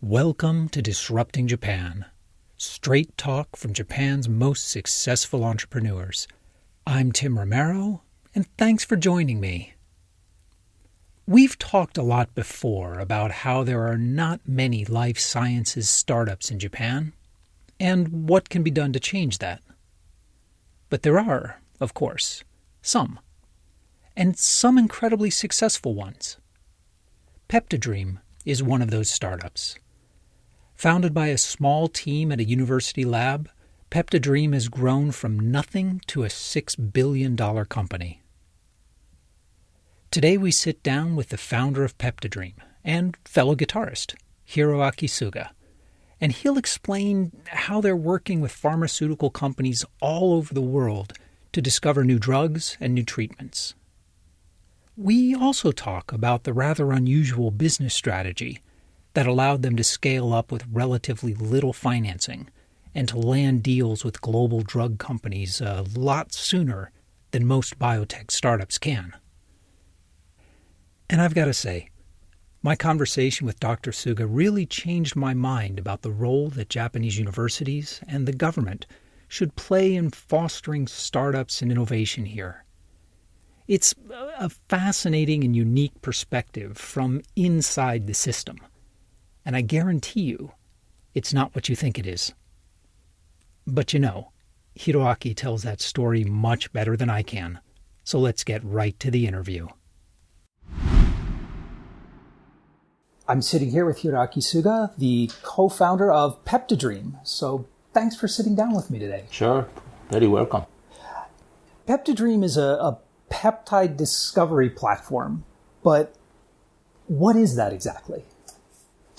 Welcome to Disrupting Japan, straight talk from Japan's most successful entrepreneurs. I'm Tim Romero, and thanks for joining me. We've talked a lot before about how there are not many life sciences startups in Japan, and what can be done to change that. But there are, of course, some, and some incredibly successful ones. PeptiDream is one of those startups. Founded by a small team at a university lab, PeptiDream has grown from nothing to a $6 billion company. Today we sit down with the founder of PeptiDream and fellow guitarist, Hiroaki Suga, and he'll explain how they're working with pharmaceutical companies all over the world to discover new drugs and new treatments. We also talk about the rather unusual business strategy that allowed them to scale up with relatively little financing and to land deals with global drug companies a lot sooner than most biotech startups can. And I've got to say, my conversation with Dr. Suga really changed my mind about the role that Japanese universities and the government should play in fostering startups and innovation here. It's a fascinating and unique perspective from inside the system. And I guarantee you, it's not what you think it is. But you know, Hiroaki tells that story much better than I can. So let's get right to the interview. I'm sitting here with Hiroaki Suga, the co-founder of PeptiDream. So thanks for sitting down with me today. Sure. Very welcome. PeptiDream is a peptide discovery platform. But what is that exactly?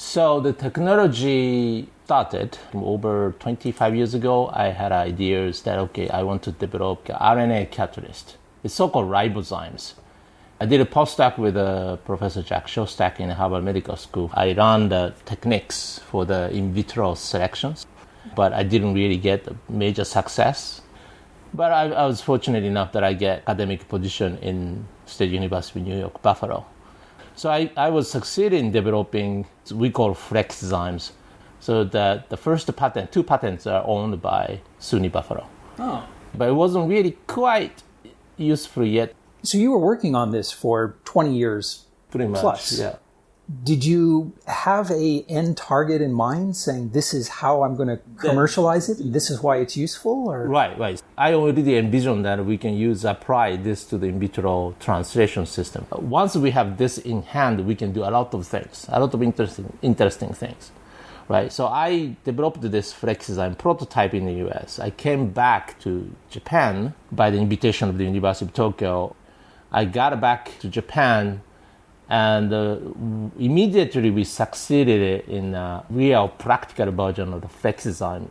So the technology started over 25 years ago. I had ideas that, I want to develop RNA catalyst. It's so-called ribozymes. I did a postdoc with Professor Jack Shostak in Harvard Medical School. I ran the techniques for the in vitro selections, but I didn't really get a major success. But I was fortunate enough that I get academic position in State University of New York, Buffalo. So I was succeeding in developing what we call flexzymes. So the first patent, 2 patents are owned by SUNY Buffalo. Oh. But it wasn't really quite useful yet. So you were working on this for 20 years Pretty much, plus. Yeah. Did you have an end target in mind, saying this is how I'm going to commercialize it, and this is why it's useful? Or? Right. I already envisioned that we can apply this to the in vitro translation system. Once we have this in hand, we can do a lot of things, a lot of interesting things. Right. So I developed this flexzyme prototype in the US. I came back to Japan by the invitation of the University of Tokyo. I got back to Japan, and immediately we succeeded in a real practical version of the flexzyme.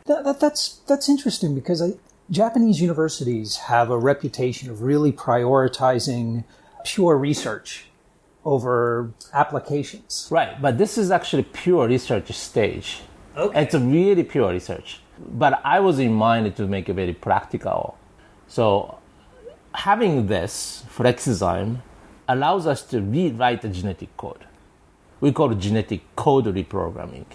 That's interesting because Japanese universities have a reputation of really prioritizing pure research over applications. Right, but this is actually pure research stage. Okay. It's a really pure research. But I was in mind to make it very practical. So having this flexzyme allows us to rewrite the genetic code. We call it genetic code reprogramming.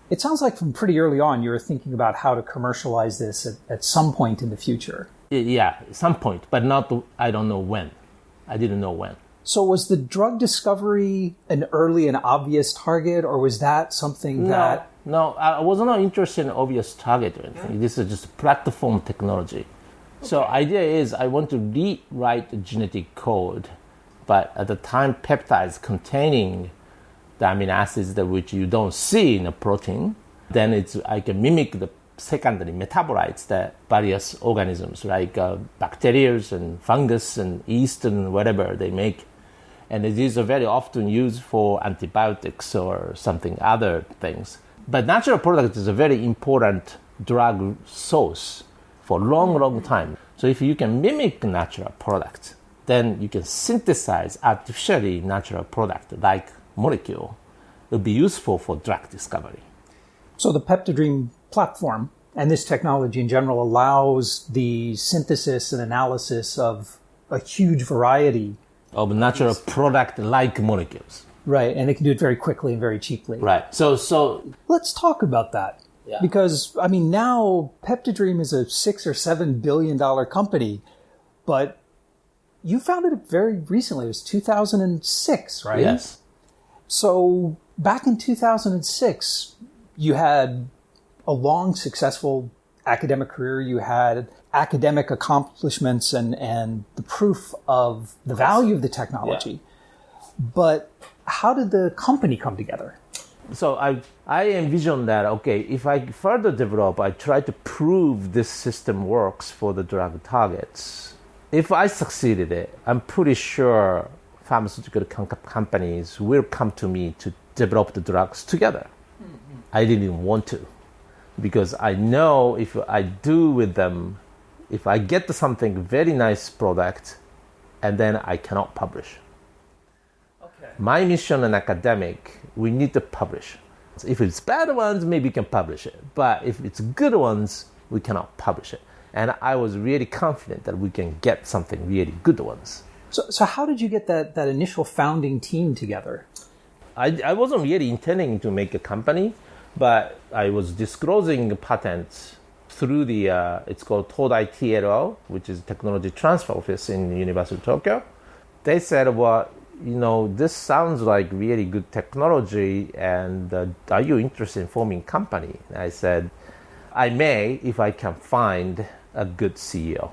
It sounds like from pretty early on you were thinking about how to commercialize this at some point in the future. Yeah, at some point, but I don't know when. I didn't know when. So was the drug discovery an early and obvious target, or was that something that... No, I was not interested in obvious target or anything. Mm-hmm. This is just platform technology. Okay. So idea is I want to rewrite the genetic code, but at the time peptides containing the amino acids that which you don't see in a protein, then I can mimic the secondary metabolites that various organisms like bacteria and fungus and yeast and whatever they make. And these are very often used for antibiotics or something other things. But natural product is a very important drug source for a long time. So if you can mimic natural product, then you can synthesize artificially natural product like molecule. It will be useful for drug discovery. So the PeptiDream platform and this technology in general allows the synthesis and analysis of a huge variety of natural product like molecules. Right, and they can do it very quickly and very cheaply. Right. So Let's talk about that. Yeah. Because, I mean, now PeptiDream is a $6 or $7 billion company, but you founded it very recently. It was 2006, right? yes. So back in 2006, you had a long, successful academic career. You had academic accomplishments and the proof of the value of the technology. Yeah. But how did the company come together? So I envision that, okay, if I further develop, I try to prove this system works for the drug targets. If I succeeded it, I'm pretty sure pharmaceutical companies will come to me to develop the drugs together. Mm-hmm. I didn't want to, because I know if I do with them, if I get something very nice product, and then I cannot publish. Okay. My mission in academic, we need to publish. If it's bad ones, maybe we can publish it. But if it's good ones, we cannot publish it. And I was really confident that we can get something really good ones. So how did you get that initial founding team together? I wasn't really intending to make a company, but I was disclosing patents through the, it's called Todai TLO, which is Technology Transfer Office in the University of Tokyo. They said, well, this sounds like really good technology, and are you interested in forming a company? I said, I may if I can find a good CEO.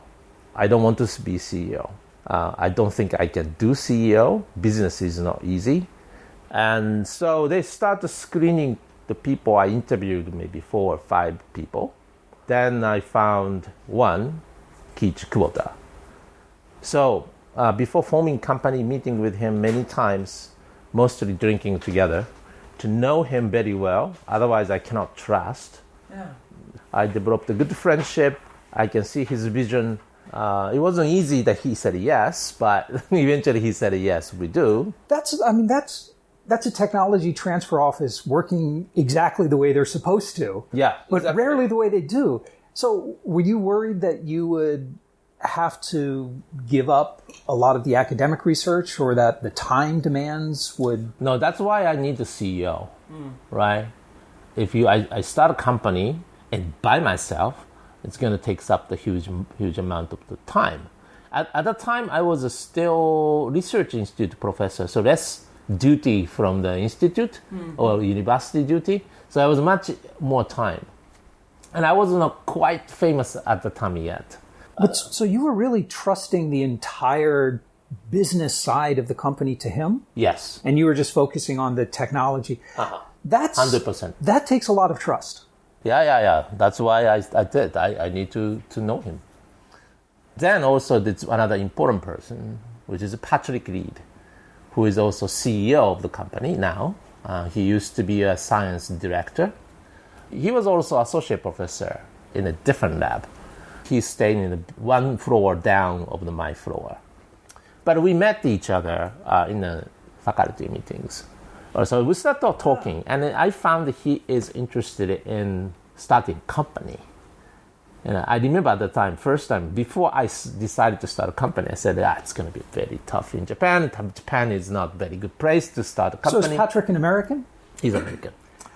I don't want to be CEO. I don't think I can do CEO. Business is not easy. And so they started screening the people. I interviewed maybe 4 or 5 people. Then I found one, Kiichi Kubota. So before forming company, meeting with him many times, mostly drinking together, to know him very well. Otherwise, I cannot trust. Yeah. I developed a good friendship. I can see his vision. It wasn't easy that he said yes, but eventually he said yes, we do. That's a technology transfer office working exactly the way they're supposed to. Yeah. But exactly. Rarely the way they do. So were you worried that you would have to give up a lot of the academic research, or that the time demands would... No, that's why I need the CEO, right? If I start a company and by myself, it's going to take up the huge amount of the time. At the time, I was still research institute professor, so less duty from the institute or university duty. So I was much more time. And I was not quite famous at the time yet. But so you were really trusting the entire business side of the company to him? Yes. And you were just focusing on the technology. That's 100%. That takes a lot of trust. Yeah. That's why I did. I need to know him. Then also there's another important person, which is Patrick Reed, who is also CEO of the company now. He used to be a science director. He was also associate professor in a different lab. He's staying in one floor down of my floor. But we met each other in the faculty meetings. So we started talking, and I found that he is interested in starting a company. And I remember at the time, first time, before I decided to start a company, I said, it's going to be very tough in Japan. Japan is not a very good place to start a company. So is Patrick an American? He's American.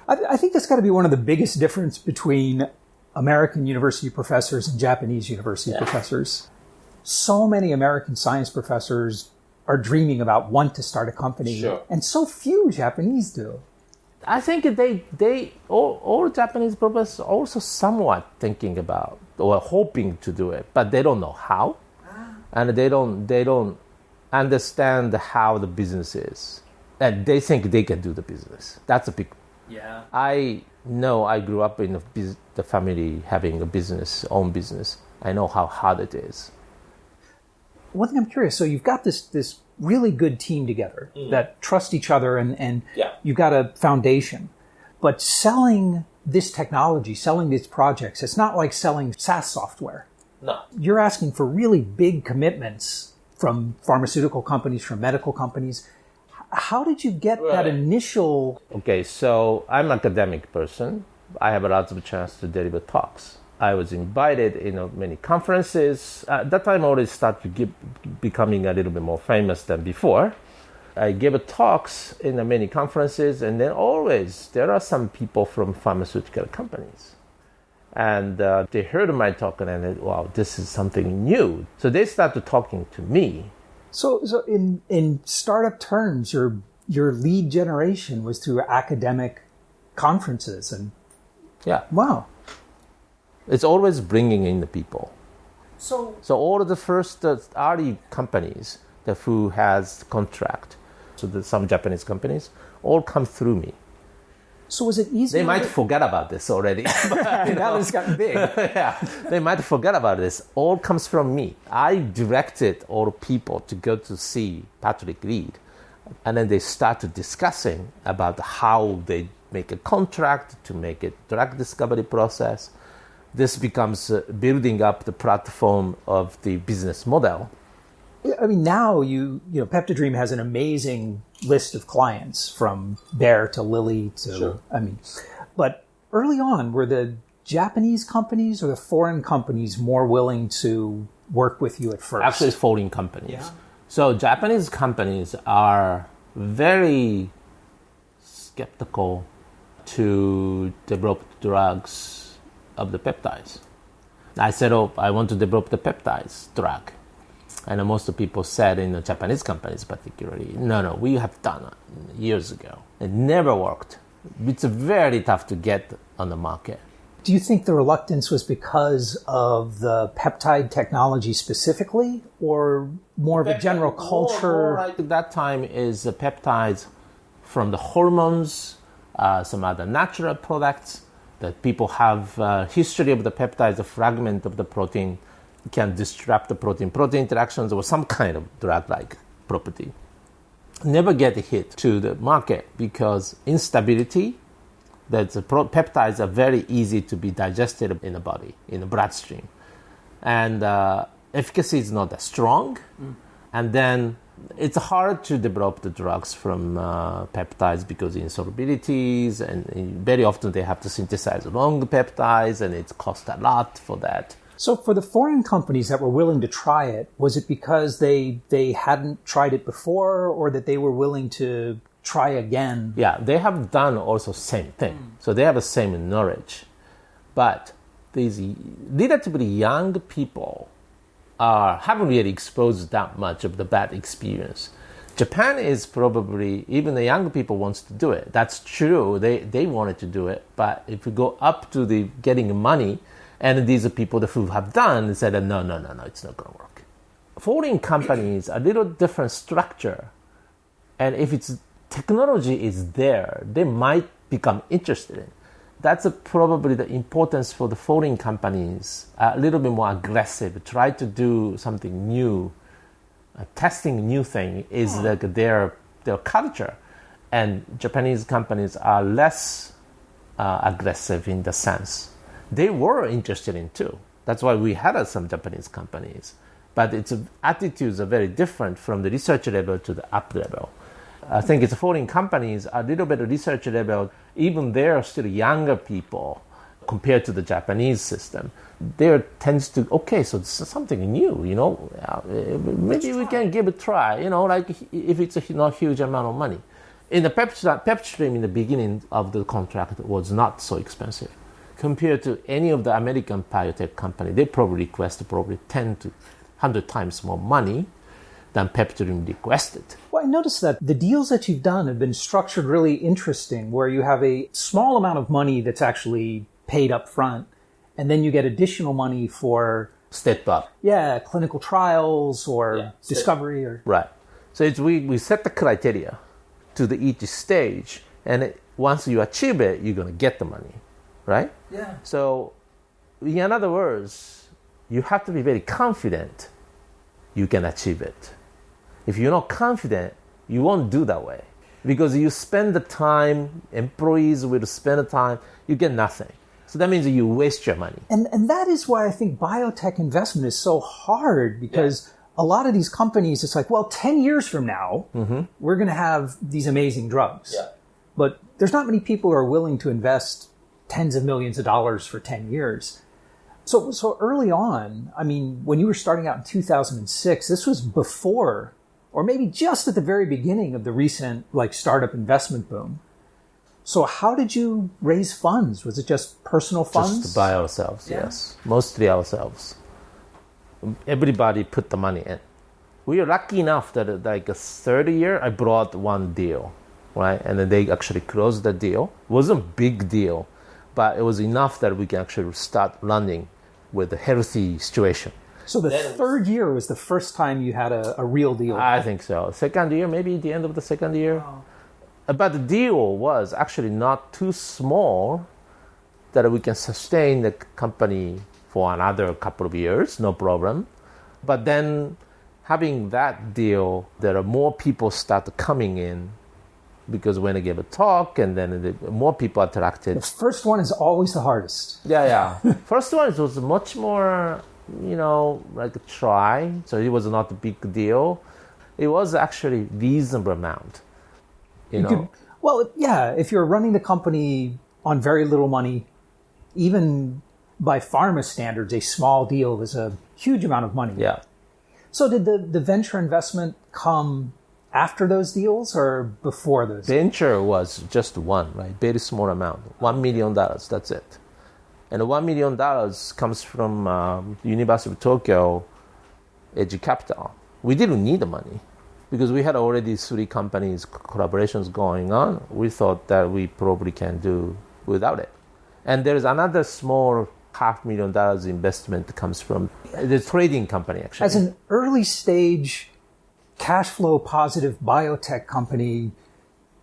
I think that's got to be one of the biggest difference between American university professors and Japanese university professors. So many American science professors are dreaming about want to start a company, and so few Japanese do. I think all Japanese professors are also somewhat thinking about or hoping to do it, but they don't know how, and they don't understand how the business is, and they think they can do the business. That's a big. Yeah. I know I grew up in the family having a business, own business. I know how hard it is. One thing I'm curious, so you've got this really good team together that trust each other and you've got a foundation. But selling this technology, selling these projects, it's not like selling SaaS software. No. You're asking for really big commitments from pharmaceutical companies, from medical companies. How did you get that initial... Okay, so I'm an academic person. I have a lot of chance to deliver talks. I was invited in many conferences. At that time, I already started becoming a little bit more famous than before. I give talks in many conferences, and then always there are some people from pharmaceutical companies. And they heard my talk and they, wow, this is something new. So they started talking to me. So in startup terms, your lead generation was through academic conferences and yeah, wow, it's always bringing in the people. So all of the first early companies that who has contract, so some Japanese companies, all come through me. So was it easy? They might forget about this already. But, now it's gotten big. Yeah, they might forget about this. All comes from me. I directed all people to go to see Patrick Reed. And then they started discussing about how they make a contract to make a drug discovery process. This becomes building up the platform of the business model. I mean, now PeptiDream has an amazing list of clients from Bayer to Lilly to, sure. But early on, were the Japanese companies or the foreign companies more willing to work with you at first? Actually, foreign companies. Yeah. So Japanese companies are very skeptical to develop drugs of the peptides. I said, I want to develop the peptides drug. And most of the people said in the Japanese companies particularly, no, we have done it years ago. It never worked. It's very tough to get on the market. Do you think the reluctance was because of the peptide technology specifically, or more of a general culture? More like at that time is the peptides from the hormones, some other natural products that people have history of the peptides, a fragment of the protein can disrupt the protein-protein interactions or some kind of drug-like property. Never get hit to the market because instability, that the peptides are very easy to be digested in the body, in the bloodstream. And efficacy is not that strong. And then it's hard to develop the drugs from peptides because insolubilities, and very often they have to synthesize long peptides, and it costs a lot for that. So for the foreign companies that were willing to try it, was it because they hadn't tried it before, or that they were willing to try again? Yeah, they have done also same thing. So they have the same knowledge. But these relatively young people haven't really exposed that much of the bad experience. Japan is probably, even the young people wants to do it. That's true. They wanted to do it. But if we go up to the getting money, and these are people who have done, said, no, it's not going to work. Foreign companies, a little different structure. And if it's technology is there, they might become interested in. That's probably the importance for the foreign companies, a little bit more aggressive, try to do something new. Testing new thing is like their culture. And Japanese companies are less aggressive in the sense. They were interested in too. That's why we had some Japanese companies. But its attitudes are very different from the research level to the up level. I think it's foreign companies, a little bit of research level, even they're still younger people compared to the Japanese system. There tends to, so this is something new, maybe we can give it a try, like if it's not a huge amount of money. In the PeptiDream in the beginning of the contract was not so expensive. Compared to any of the American biotech company, they probably request 10 to 100 times more money than PeptiDream requested. Well, I noticed that the deals that you've done have been structured really interesting, where you have a small amount of money that's actually paid up front, and then you get additional money for step up. Yeah, clinical trials or discovery. Right. So we set the criteria to each stage, and once you achieve it, you're going to get the money. Right? Yeah. So, in other words, you have to be very confident you can achieve it. If you're not confident, you won't do that way. Because you spend the time, employees will spend the time, you get nothing. So that means you waste your money. And that is why I think biotech investment is so hard, because a lot of these companies, it's like, 10 years from now, we're going to have these amazing drugs. Yeah. But there's not many people who are willing to invest tens of millions of dollars for 10 years. So early on, I mean, when you were starting out in 2006, this was before or maybe just at the very beginning of the recent startup investment boom. So how did you raise funds? Was it just personal funds? Just by ourselves, yes. Mostly ourselves. Everybody put the money in. We were lucky enough that a third year, I brought one deal, right? And then they actually closed the deal. It wasn't a big deal, but it was enough that we can actually start running with a healthy situation. So the third year was the first time you had a real deal? I think so. Second year, maybe the end of the second year. Oh. But the deal was actually not too small that we can sustain the company for another couple of years, no problem. But then having that deal, there are more people start coming in because when I gave a talk and then more people attracted. The first one is always the hardest. Yeah. First one was much more, like a try. So it was not a big deal. It was actually reasonable amount. If you're running the company on very little money, even by pharma standards, a small deal is a huge amount of money. Yeah. So did the venture investment come after those deals or before those? Venture was just one, right? Very small amount, $1 million, that's it. And the $1 million comes from University of Tokyo Edge Capital. We didn't need the money because we had already 3 companies, collaborations going on. We thought that we probably can do without it. And there's another small $500,000 investment that comes from the trading company, actually. As an early stage, cash flow positive biotech company,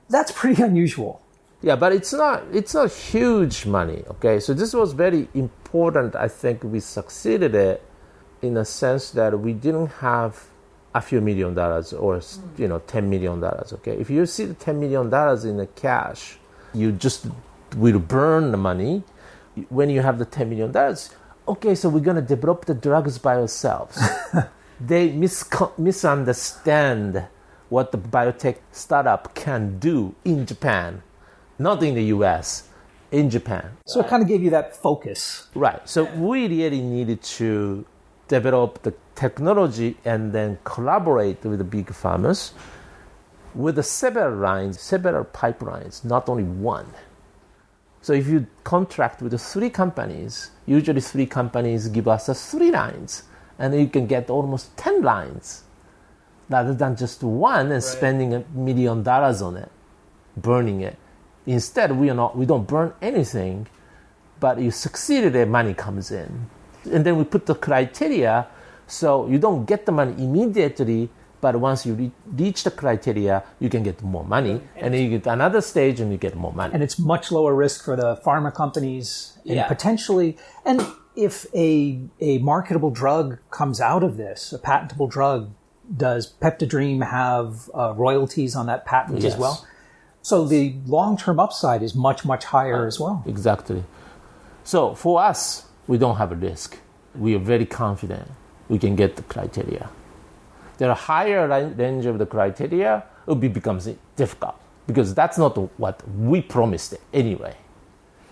that's pretty unusual. Yeah, but it's not huge money, okay? So this was very important. I think we succeeded it in a sense that we didn't have a few $1 million or, $10 million, okay? If you see the $10 million in the cash, you just will burn the money. When you have the $10 million, okay, so we're going to develop the drugs by ourselves. They misunderstand what the biotech startup can do in Japan, not in the US, in Japan. So it kind of gave you that focus. Right. So we really needed to develop the technology and then collaborate with the big farmers with the several pipelines, not only one. So if you contract with the 3 companies, usually 3 companies give us 3 lines, and you can get almost 10 lines rather than just one and spending $1 million on it, burning it. Instead, we don't burn anything, but you succeeded and money comes in. And then we put the criteria, so you don't get the money immediately, but once you reach the criteria, you can get more money, and then you get another stage and you get more money. And it's much lower risk for the pharma companies, and potentially, and if a marketable drug comes out of this, a patentable drug, does PeptiDream have royalties on that patent as well? So the long-term upside is much, much higher as well. Exactly. So for us, we don't have a risk. We are very confident we can get the criteria. There are higher range of the criteria, it becomes difficult because that's not what we promised anyway.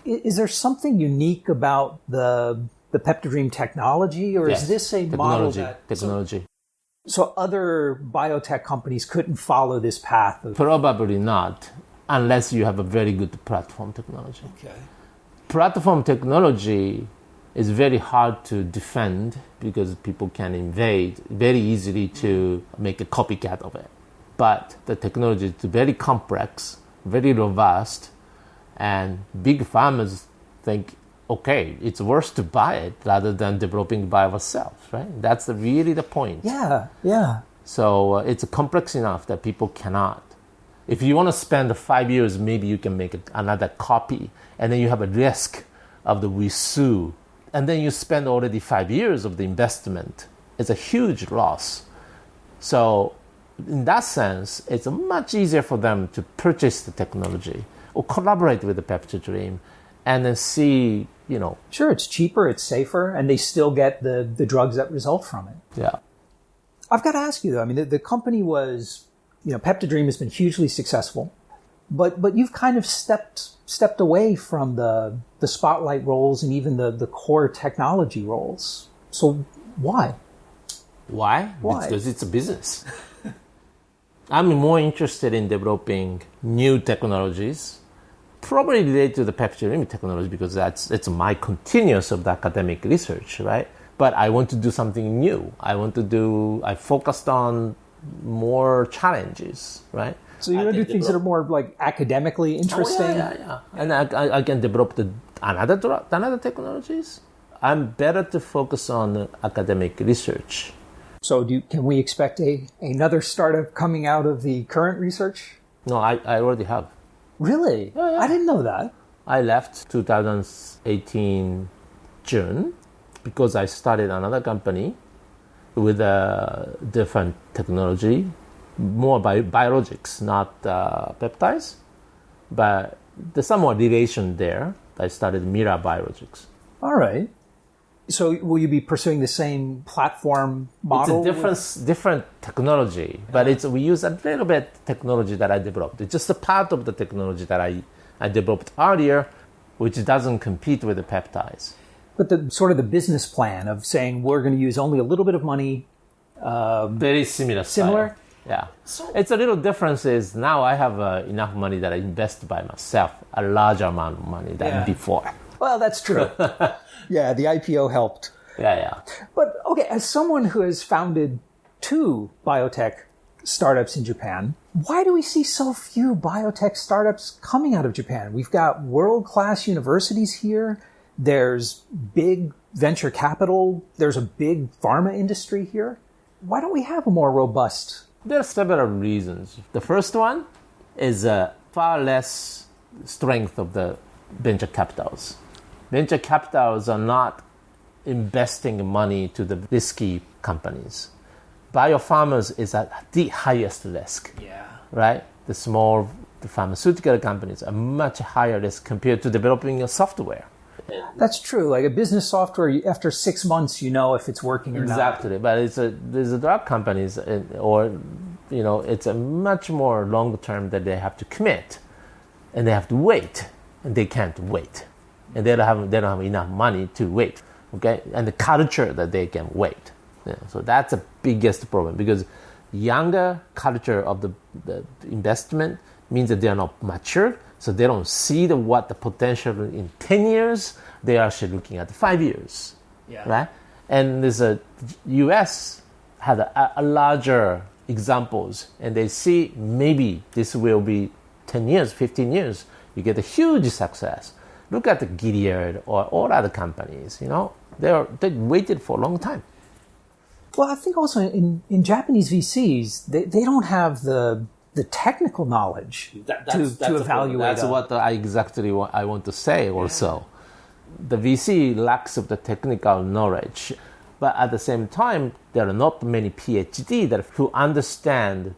Is there something unique about the PeptiDream technology, or is this a model that... Technology. So other biotech companies couldn't follow this path? Probably not, unless you have a very good platform technology. Okay. Platform technology is very hard to defend because people can invade very easily to make a copycat of it. But the technology is very complex, very robust, and big farmers think, okay, it's worth to buy it rather than developing by ourselves, right? That's really the point. Yeah. So it's complex enough that people cannot. If you want to spend 5 years, maybe you can make another copy, and then you have a risk of the we sue. And then you spend already 5 years of the investment. It's a huge loss. So in that sense, it's much easier for them to purchase the technology or collaborate with the PeptiDream and then see, Sure, it's cheaper, it's safer, and they still get the drugs that result from it. Yeah. I've got to ask you, though, I mean, the company was, PeptiDream has been hugely successful, but you've kind of stepped away from the spotlight roles and even the core technology roles. So why? Why? Because it's a business. I'm more interested in developing new technologies, probably related to the PeptiDream technology because it's my continuous of the academic research, right? But I want to do something new. I focused on more challenges, right? So you want to do things that are more like academically interesting? Yeah. And I can develop another technologies. I'm better to focus on academic research. So can we expect another startup coming out of the current research? No, I already have. Really? Yeah. I didn't know that. I left 2018 June because I started another company with a different technology, more biologics, not peptides. But there's some more relation there. I started Mira Biologics. All right. So will you be pursuing the same platform model? It's a different technology, but we use a little bit technology that I developed. It's just a part of the technology that I developed earlier, which doesn't compete with the peptides. But the sort of the business plan of saying we're going to use only a little bit of money. Very similar. Similar? Yeah. It's a little difference is now I have enough money that I invest by myself, a larger amount of money than before. Well, that's true. Yeah, the IPO helped. Yeah. But okay, as someone who has founded 2 biotech startups in Japan, why do we see so few biotech startups coming out of Japan? We've got world-class universities here. There's big venture capital. There's a big pharma industry here. Why don't we have a more robust? There are several reasons. The first one is far less strength of the venture capitals. Venture capitals are not investing money to the risky companies. Biopharmas is at the highest risk. Yeah. Right? The pharmaceutical companies are much higher risk compared to developing a software. That's true. Like a business software, after 6 months, you know if it's working or not. Exactly. But there's a drug companies, it's a much more long term that they have to commit, and they have to wait, and they can't wait, and they don't have enough money to wait. Okay, and the culture that they can wait. Yeah, so that's the biggest problem because younger culture of the investment means that they are not mature. So they don't see what the potential in 10 years. They are actually looking at 5 years, right? And there's U.S. had a larger examples, and they see maybe this will be 10 years, 15 years. You get a huge success. Look at the Gilead or all other companies. They waited for a long time. Well, I think also in Japanese VCs, they don't have the technical knowledge to evaluate. That's what I want to say also. The VC lacks of the technical knowledge, but at the same time, there are not many PhD who understand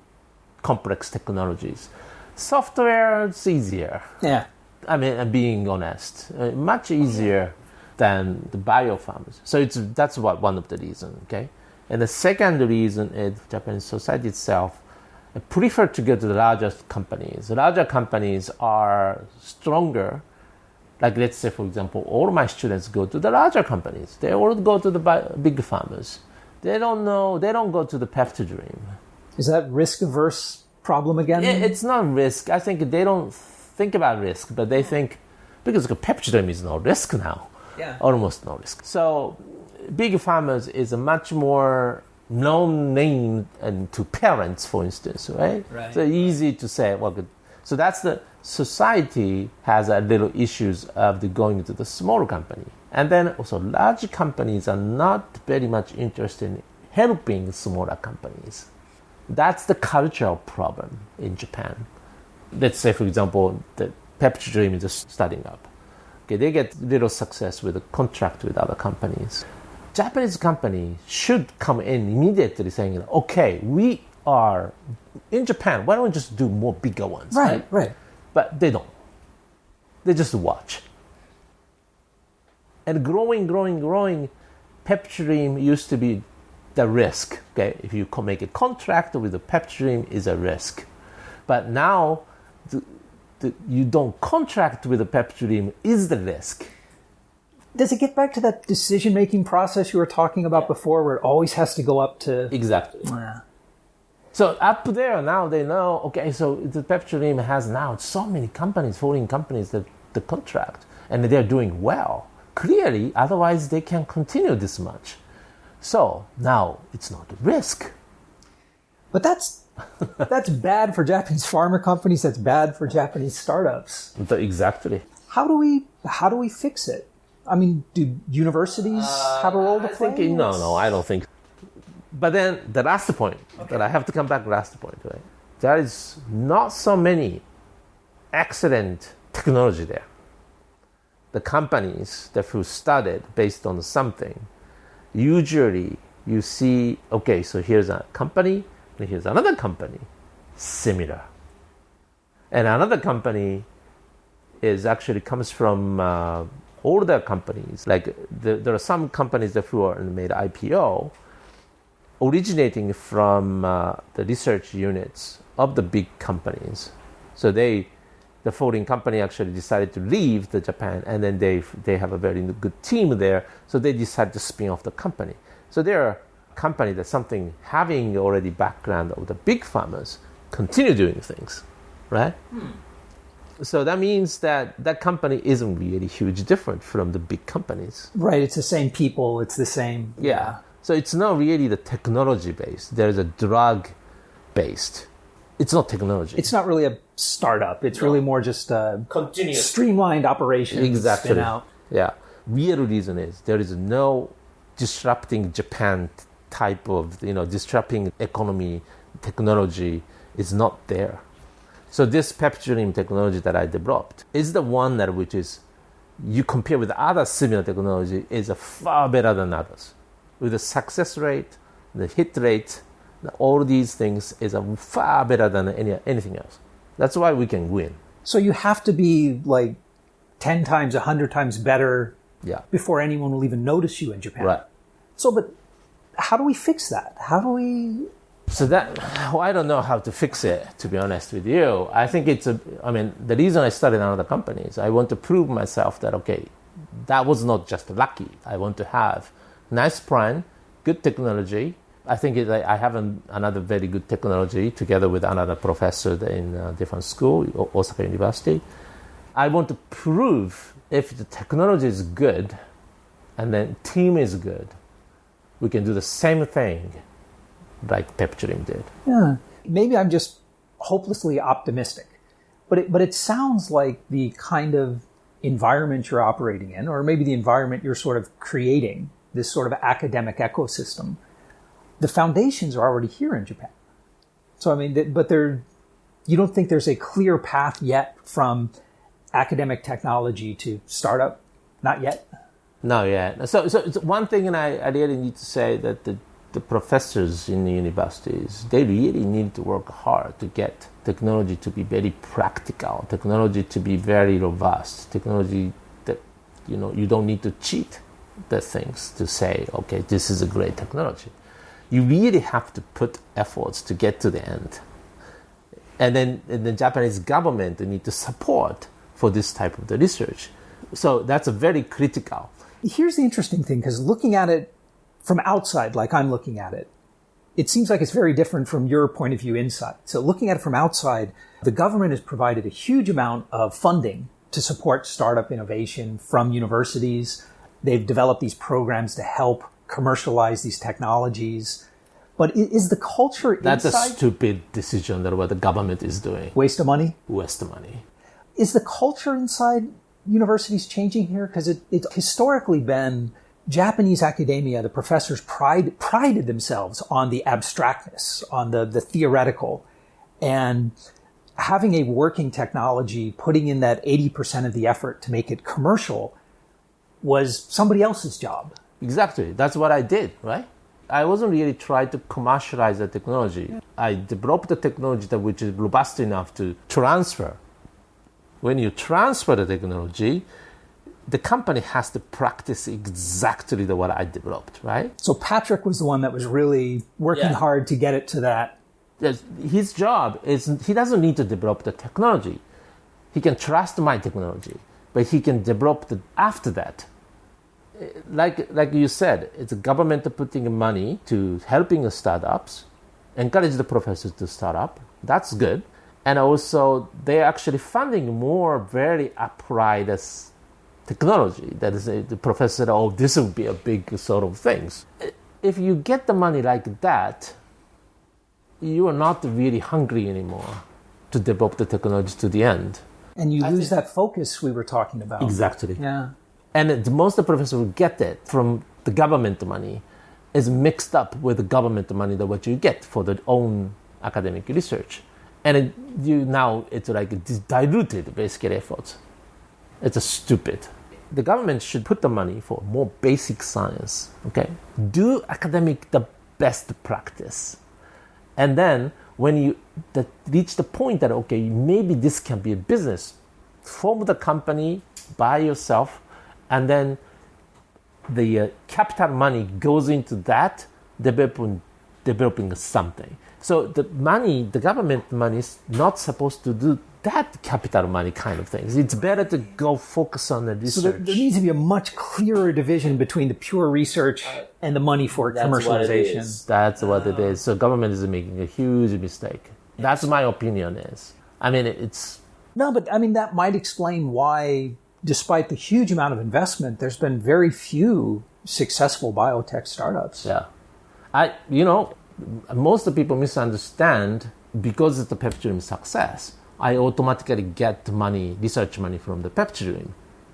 complex technologies. Software is easier. Yeah. I mean, I'm being honest, much easier than the biopharmas. So that's one of the reasons, okay? And the second reason is Japanese society itself prefer to go to the largest companies. Larger companies are stronger. Like let's say, for example, all my students go to the larger companies. They all go to the big farmers. They don't go to the PeptiDream. Is that risk-averse problem again? It's not risk. I think they don't think about risk, but they think, because PeptiDream is no risk now. Yeah. Almost no risk. So big farmers is a much more known name and to parents, for instance, right? Right. So easy to say, so that's the society has a little issues of going to the smaller company. And then also large companies are not very much interested in helping smaller companies. That's the cultural problem in Japan. Let's say, for example, the PeptiDream is just starting up. Okay, they get little success with a contract with other companies. Japanese company should come in immediately saying, okay, we are in Japan. Why don't we just do more bigger ones? Right. But they don't. They just watch. And growing, PeptiDream used to be the risk. Okay, if you make a contract with the PeptiDream is a risk. But now, you don't contract with the PeptiDream is the risk. Does it get back to that decision-making process you were talking about before, where it always has to go up to... Exactly. Yeah. So up there now they know, okay, so the PeptiDream has now so many companies, foreign companies that the contract, and they're doing well. Clearly, otherwise they can continue this much. So now it's not a risk. But that's bad for Japanese pharma companies. That's bad for Japanese startups. Exactly. How do we fix it? I mean, do universities have a role to play? No, I don't think. But then the last point that I have to come back, last point, right? There is not so many excellent technology there. The companies that who started based on something, usually you see, okay, so here's a company, and here's another company, similar. And another company is actually comes from older companies. Like there are some companies that who are made IPO, originating from the research units of the big companies. So the foreign company actually decided to leave Japan, and then they have a very good team there, so they decided to spin off the company. So there are companies that something having already background of the big farmers continue doing things, right? So that means that company isn't really huge different from the big companies. Right, it's the same people, it's the same. Yeah. So it's not really the technology based. There's a drug based. It's not technology. It's not really a startup. It's really more just a continuous streamlined operation. Exactly. Spin out. Yeah. Real reason is there is no disrupting Japan type of, disrupting economy technology is not there. So this PeptiDream technology that I developed is the one that which is, you compare with other similar technology, is far better than others. With the success rate, the hit rate, all these things is far better than anything else. That's why we can win. So you have to be like 10 times, 100 times better before anyone will even notice you in Japan. Right. So, but how do we fix that? How do we... So I don't know how to fix it, to be honest with you. I think the reason I started another company is I want to prove myself that, okay, that was not just lucky. I want to have nice plan, good technology. I think I have another very good technology together with another professor in a different school, Osaka University. I want to prove if the technology is good and the team is good, we can do the same thing like PeptiDream did. Yeah, maybe I'm just hopelessly optimistic, but it sounds like the kind of environment you're operating in, or maybe the environment you're sort of creating, this sort of academic ecosystem, the foundations are already here in Japan. So, I mean, but you don't think there's a clear path yet from academic technology to startup? Not yet? Not yet. So it's one thing, and I really need to say that the professors in the universities, they really need to work hard to get technology to be very practical, technology to be very robust, technology that, you don't need to cheat the things to say, okay, this is a great technology. You really have to put efforts to get to the end. And then the Japanese government need to support for this type of the research. So that's a very critical. Here's the interesting thing, because looking at it from outside, like I'm looking at it, it seems like it's very different from your point of view inside. So looking at it from outside, the government has provided a huge amount of funding to support startup innovation from universities. They've developed these programs to help commercialize these technologies. But is the culture inside... That's a stupid decision that what the government is doing. Waste of money? Waste of money. Is the culture inside universities changing here? Because it's historically been Japanese academia, the professors prided themselves on the abstractness, on the theoretical. And having a working technology, putting in that 80% of the effort to make it commercial was somebody else's job. Exactly. That's what I did, right? I wasn't really trying to commercialize the technology. I developed the technology that which is robust enough to transfer. When you transfer the technology, the company has to practice exactly what I developed, right? So Patrick was the one that was really working hard to get it to that. Yes, his job is he doesn't need to develop the technology. He can trust my technology, but he can develop after that. Like you said, it's a government putting money to helping the startups, encourage the professors to start up. That's good. And also, they're actually funding more very applied technology. That is, the professor said, oh, this will be a big sort of things. If you get the money like that, you are not really hungry anymore to develop the technology to the end. And you lose that focus we were talking about. Exactly. Yeah. And most of the professors will get it from the government money is mixed up with the government money that what you get for their own academic research. And it's like diluted basically efforts. It's stupid. The government should put the money for more basic science, okay? Do academic the best practice. And then when you reach the point that, okay, maybe this can be a business, form the company by yourself, and then the capital money goes into that, developing something. So the government money is not supposed to do that capital money kind of things. It's better to go focus on the research. So there needs to be a much clearer division between the pure research and the money for commercialization. That's what it is. So government is making a huge mistake. That's my opinion is. I mean, it's... No, but I mean, that might explain why, despite the huge amount of investment, there's been very few successful biotech startups. Yeah. Most of the people misunderstand because it's the PeptiDream success. I automatically get research money from the PeptiDream.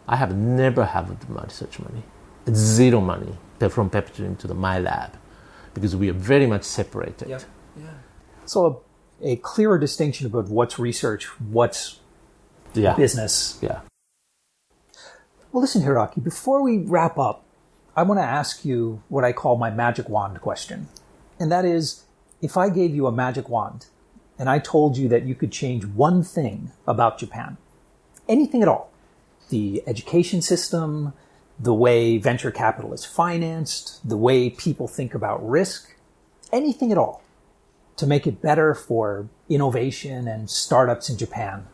I have never had research money. It's zero money from PeptiDream to my lab because we are very much separated. Yep. Yeah. So a clearer distinction about what's research, what's business. Yeah. Well, listen, Hiroaki, before we wrap up, I want to ask you what I call my magic wand question. And that is, if I gave you a magic wand and I told you that you could change one thing about Japan, anything at all, the education system, the way venture capital is financed, the way people think about risk, anything at all, to make it better for innovation and startups in Japan,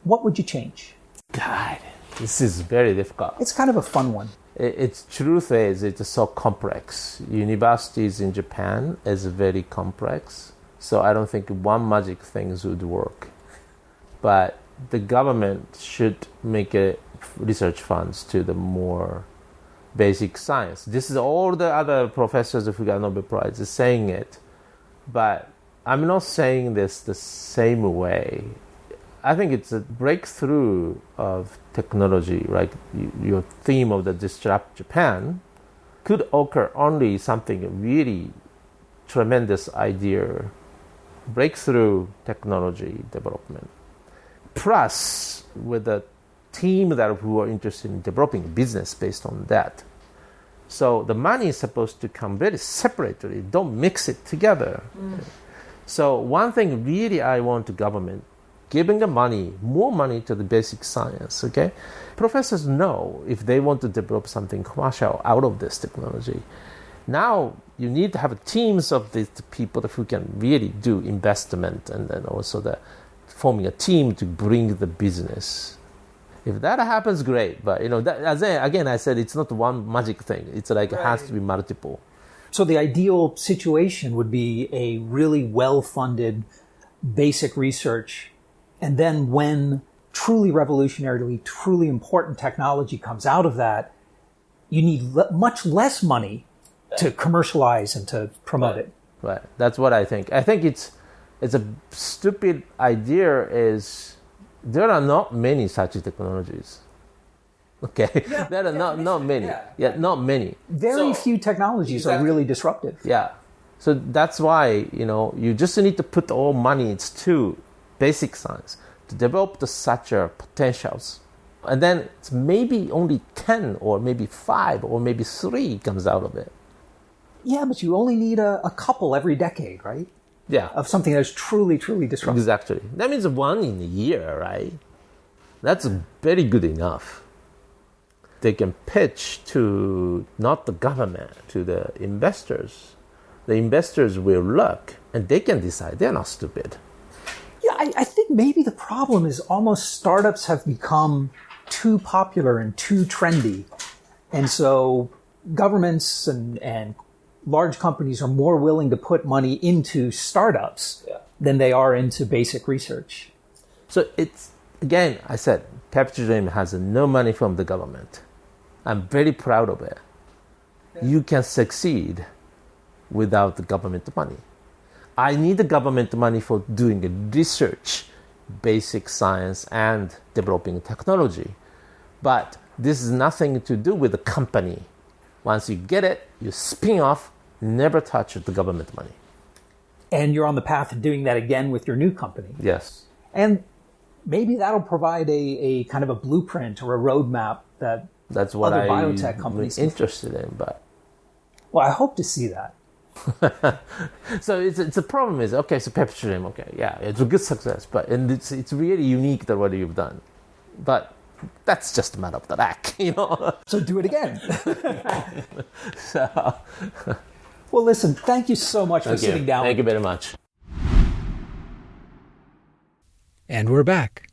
what would you change? God, this is very difficult. It's kind of a fun one. Its truth is it's so complex. Universities in Japan is very complex. So I don't think one magic thing would work. But the government should make research funds to the more basic science. This is all the other professors who got Nobel Prize is saying it. But I'm not saying this the same way. I think it's a breakthrough of technology, like your theme of the Disrupt Japan, could occur only something really tremendous idea, breakthrough technology development, plus with a team who are interested in developing business based on that. So the money is supposed to come very separately. Don't mix it together. So one thing really I want the government giving the more money to the basic science, okay? Professors know if they want to develop something commercial out of this technology. Now you need to have teams of these people who can really do investment and then also forming a team to bring the business. If that happens, great. But, again, I said it's not one magic thing. It's like it has to be multiple. So the ideal situation would be a really well-funded basic research. And then when truly revolutionary, truly important technology comes out of that, you need much less money to commercialize and to promote it. Right. That's what I think. I think it's a stupid idea is there are not many such technologies. Okay. Yeah, there are not many. Yeah, not many. Very few technologies are really disruptive. Yeah. So that's why, you just need to put all money into basic science to develop such potentials. And then it's maybe only 10 or maybe 5 or maybe 3 comes out of it. Yeah, but you only need a couple every decade, right? Yeah. Of something that's truly, truly disruptive. Exactly. That means 1 in a year, right? That's very good enough. They can pitch to not the government, to the investors. The investors will look and they can decide. They're not stupid. Yeah, I think maybe the problem is almost startups have become too popular and too trendy. And so governments and large companies are more willing to put money into startups than they are into basic research. So it's, again, I said, PeptiDream has no money from the government. I'm very proud of it. Yeah. You can succeed without the government money. I need the government money for doing research, basic science, and developing technology. But this is nothing to do with the company. Once you get it, you spin off, never touch the government money. And you're on the path of doing that again with your new company. Yes. And maybe that'll provide a kind of a blueprint or a roadmap that that's what other biotech companies I'm interested in. But well, I hope to see that. So it's a problem is, okay, so PeptiDream, okay, yeah, it's a good success, but and it's really unique that what you've done. But that's just a matter of the back, you know. So do it again. So, well, listen, thank you so much for sitting down. Thank you very much. And we're back.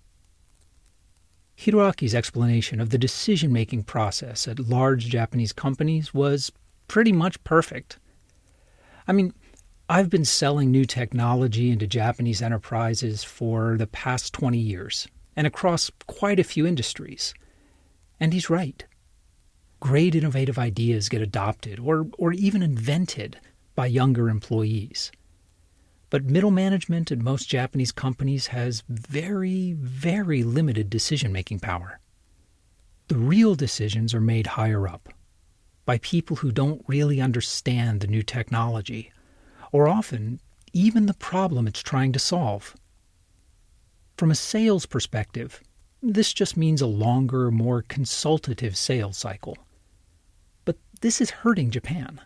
Hiroaki's explanation of the decision-making process at large Japanese companies was pretty much perfect. I mean, I've been selling new technology into Japanese enterprises for the past 20 years and across quite a few industries. And he's right. Great innovative ideas get adopted or even invented by younger employees. But middle management at most Japanese companies has very, very limited decision-making power. The real decisions are made higher up, by people who don't really understand the new technology, or often even the problem it's trying to solve. From a sales perspective, this just means a longer, more consultative sales cycle. But this is hurting Japan.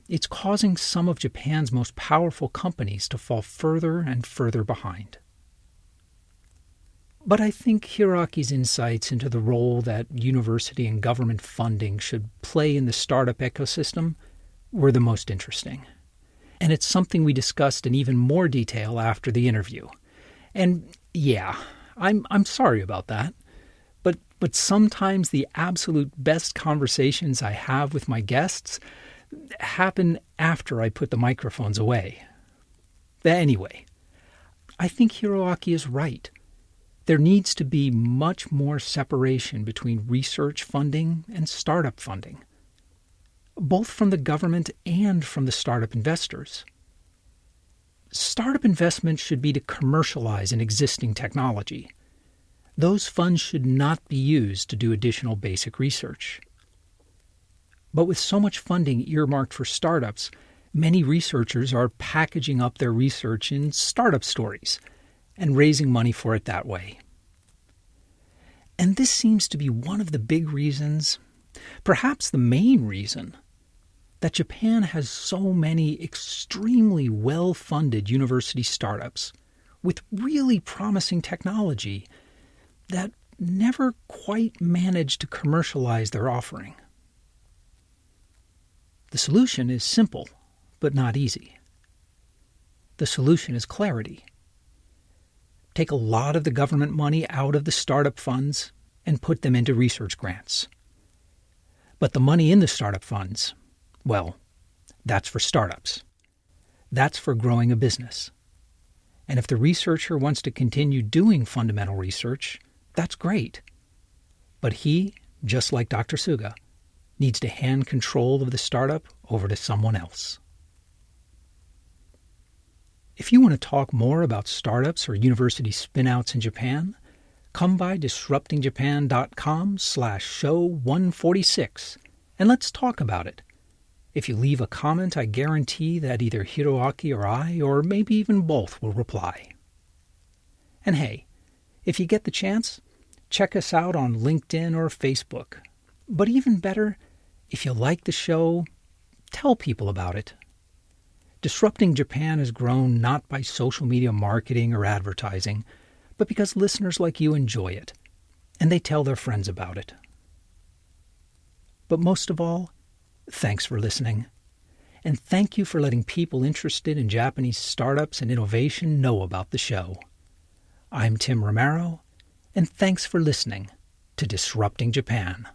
It's causing some of Japan's most powerful companies to fall further and further behind. But I think Hiroaki's insights into the role that university and government funding should play in the startup ecosystem were the most interesting. And it's something we discussed in even more detail after the interview. And yeah, I'm sorry about that. But sometimes the absolute best conversations I have with my guests happen after I put the microphones away. Anyway, I think Hiroaki is right. There needs to be much more separation between research funding and startup funding, both from the government and from the startup investors. Startup investment should be to commercialize an existing technology. Those funds should not be used to do additional basic research. But with so much funding earmarked for startups, many researchers are packaging up their research in startup stories and raising money for it that way. And this seems to be one of the big reasons, perhaps the main reason, that Japan has so many extremely well-funded university startups with really promising technology that never quite manage to commercialize their offering. The solution is simple, but not easy. The solution is clarity. Take a lot of the government money out of the startup funds and put them into research grants. But the money in the startup funds, well, that's for startups. That's for growing a business. And if the researcher wants to continue doing fundamental research, that's great. But he, just like Dr. Suga, needs to hand control of the startup over to someone else. If you want to talk more about startups or university spinouts in Japan, come by disruptingjapan.com/show146 and let's talk about it. If you leave a comment, I guarantee that either Hiroaki or I, or maybe even both, will reply. And hey, if you get the chance, check us out on LinkedIn or Facebook. But even better, if you like the show, tell people about it. Disrupting Japan has grown not by social media marketing or advertising, but because listeners like you enjoy it, and they tell their friends about it. But most of all, thanks for listening. And thank you for letting people interested in Japanese startups and innovation know about the show. I'm Tim Romero, and thanks for listening to Disrupting Japan.